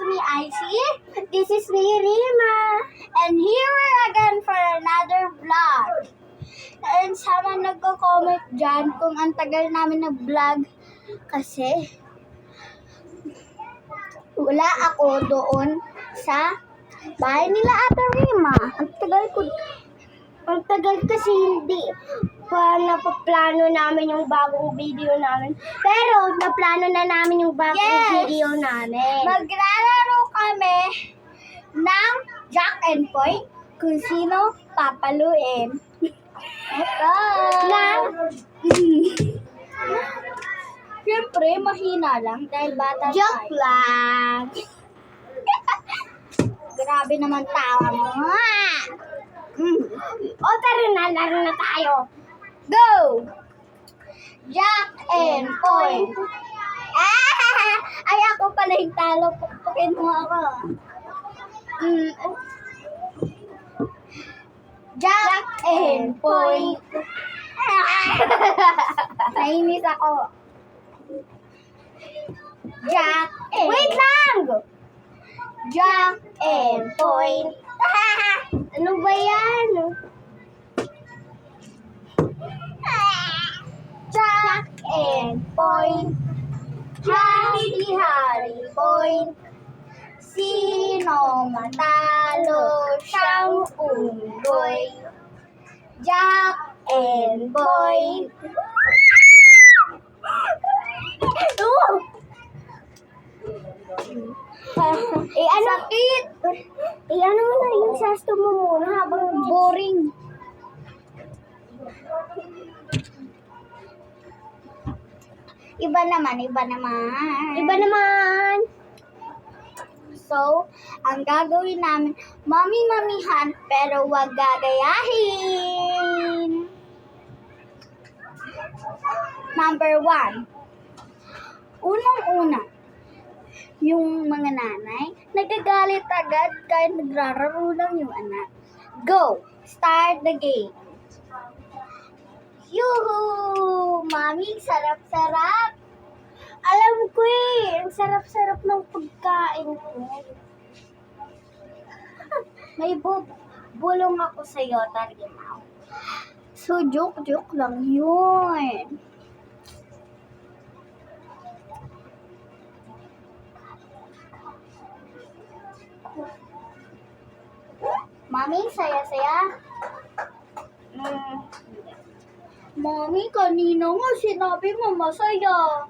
me, Icy. This is me, Rima. And here we're again for another vlog. And sama nagko-comment dyan kung ang tagal namin nag-vlog. Kasi wala ako doon sa bahay nila Ate Rima. Ang tagal kasi hindi pa napaplano namin yung bagong video namin. Pero naplano na namin yung bagong video namin. Maglalaro kami ng Jack and Point kung sino papaluin. Ito. Siyempre, mahina lang dahil bata tayo. Joke lang. Grabe naman tawa mo. O, tara na, laro na tayo. Go! Jack and Point. Ay, ako pala yung talo. Pukpukin mo ako. Jack and Point. Nainis ako. Jack and... Wait lang! Jack and Point. Ano ba yan? Jack and Point. Hari-hari point. Sino matalo siyang unggoy? Jack and Point. Ano? Sakit! Ano mo na yung sasto mo muna habang boring. Iba naman. So, ang gagawin namin, mami-mamihan, pero wag gagayahin. Number 1. Unang-una, yung mga nanay, nagagalit agad kahit nagrararo lang yung anak. Go! Start the game. Yuhu! Mami, sarap-sarap! Alam ko ang sarap-sarap ng pagkain ko. May bulong ako sa'yo, Targinaw. So, joke lang yun. Mami, saya-saya. Mami, kanina nga sinabi mo masaya.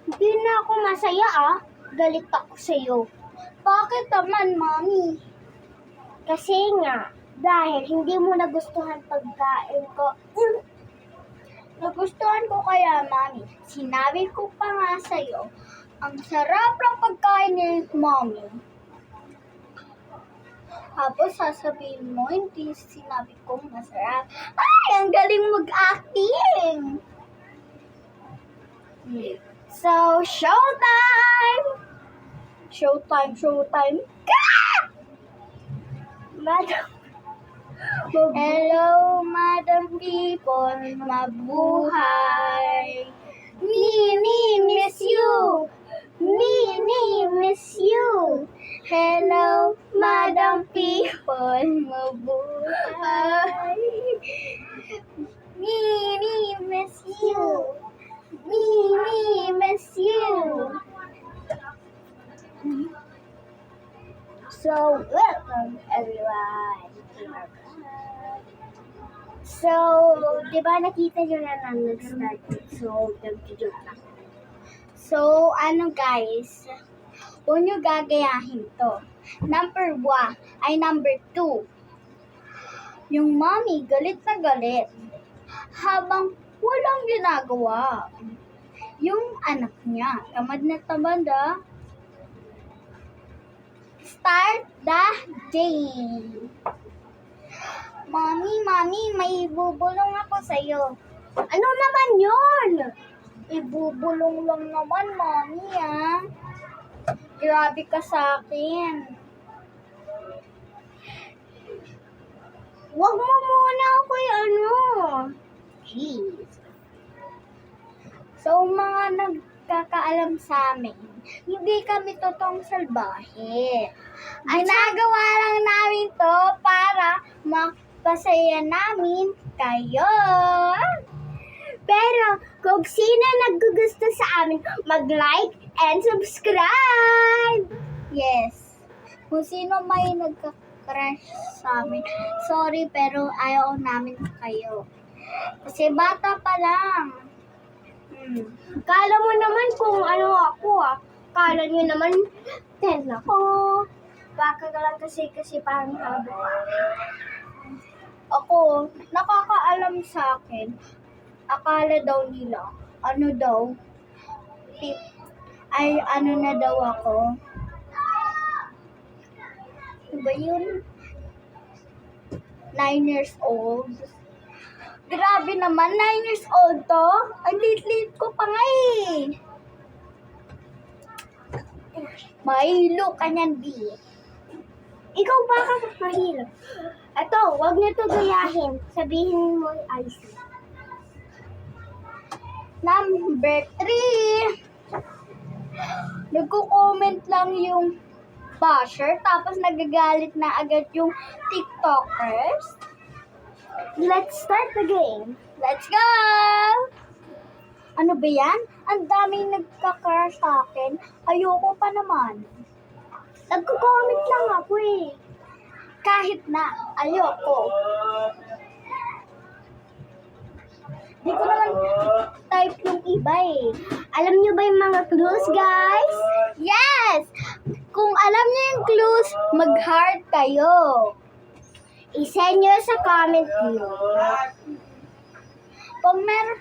Hindi na ako masaya Galit ako sa'yo. Bakit naman, Mami? Kasi nga, dahil hindi mo nagustuhan pagkain ko. Nagustuhan ko kaya, Mami. Sinabi ko pa nga sa'yo, ang sarap ng pagkain ni Mami. Tapos sasabihin mo, hindi sinabi kong masarap. Ay, ang galing mag-acting! So, showtime! Showtime! Madam. Hello, Madam People, mabuhay. Mimi, miss you! Mimi, miss you! Hello, Madam People, mabuhay. Mimi, miss you. Mimi, miss you. So, welcome everyone. So, di ba nakita nyo na nag-start? So, nag-joke lang. So, guys? Huwag nyo gagayahin to. Number 2. Yung mommy galit na galit habang walang ginagawa. Yung anak niya, tamad na tamad Start the game. Mommy, may bubulong ako sa'yo. Ano naman yun? Ibubulong lang naman, Mommy, Grabe ka sa akin. Wag mo muna ako Jeez. So, mga nagkakaalam sa amin, hindi kami totoong salbahe. Ginagawa lang namin to para mapasaya namin kayo. Pero kung sino naggugusto sa amin, mag-like and subscribe! Yes. Kung sino may nagka-crush sa amin, sorry pero ayaw namin kayo. Kasi bata pa lang. Kala mo naman kung ano ako Kala nyo naman 10 ako. Baka ka lang kasi parang habo ka. Ako, nakakaalam sa akin. Akala daw nila, ano daw, ano na daw ako. Ano ba yun? 9 years old. Grabe naman, 9 years old to. Ang lit-lit ko pa nga eh. Mahilo ka niyan, B. Ikaw ba ka mahilo? Eto, wag niyo to gayahin. Sabihin mo yung IC. Number 3. Nagko-comment lang yung basher, tapos nagagalit na agad yung TikTokers. Let's start the game. Let's go! Ano ba yan? Ang daming nagka-crush sa akin. Ayoko pa naman. Nagko-comment lang ako eh. Kahit na, ayoko. Di ko naman type yung iba eh. Alam nyo ba yung mga clues, guys? Yes! Kung alam nyo yung clues, mag-heart kayo. I-send nyo sa comment nyo. Kung meron,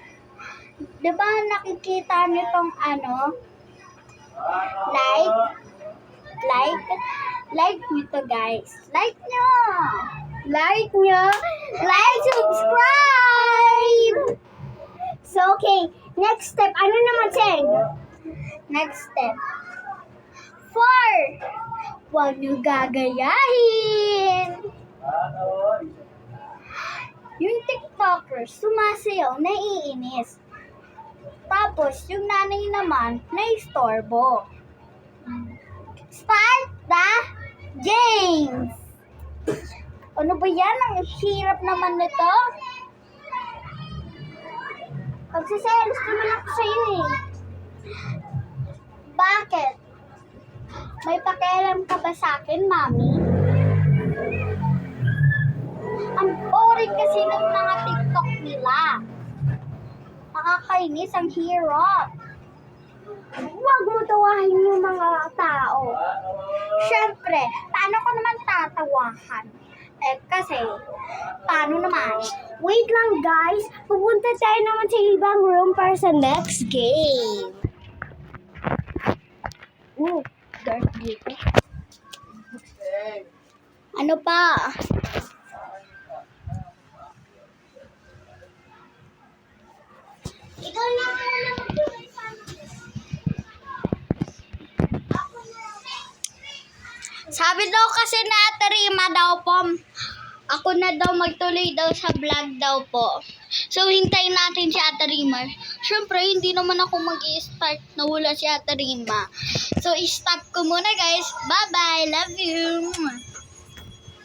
di ba nakikita nyo tong like nyo to, guys. Like nyo! Like nyo! Like, subscribe! So, okay. Next step. Ano naman, Cheng? Next step. 4. Huwag nyo gagayahin. Yung TikTokers, sumasayaw, naiinis. Tapos, yung nanay naman, naistorbo. Start the games! Ano ba yan? Ang hirap naman nito. Pagsiselos naman ako sa'yo eh. Bakit? May pakialam ka ba sa akin, Mami? Ang boring kasi ng mga TikTok nila. Nakakainis, ang hirap. Huwag mo tawahin yung mga tao. Siyempre, paano ko naman tatawahan? Kasi, paano naman? Wait lang, guys. Pupunta tayo naman sa ibang room para sa next game. Dark dito. Ano pa? Ikaw na sabi daw kasi na Ate Rima daw po, ako na daw magtuloy daw sa vlog daw po. So, hintayin natin si Ate Rima. Siyempre, hindi naman ako mag-i-start na wala si Ate Rima. So, i-stop ko muna, guys. Bye-bye. Love you.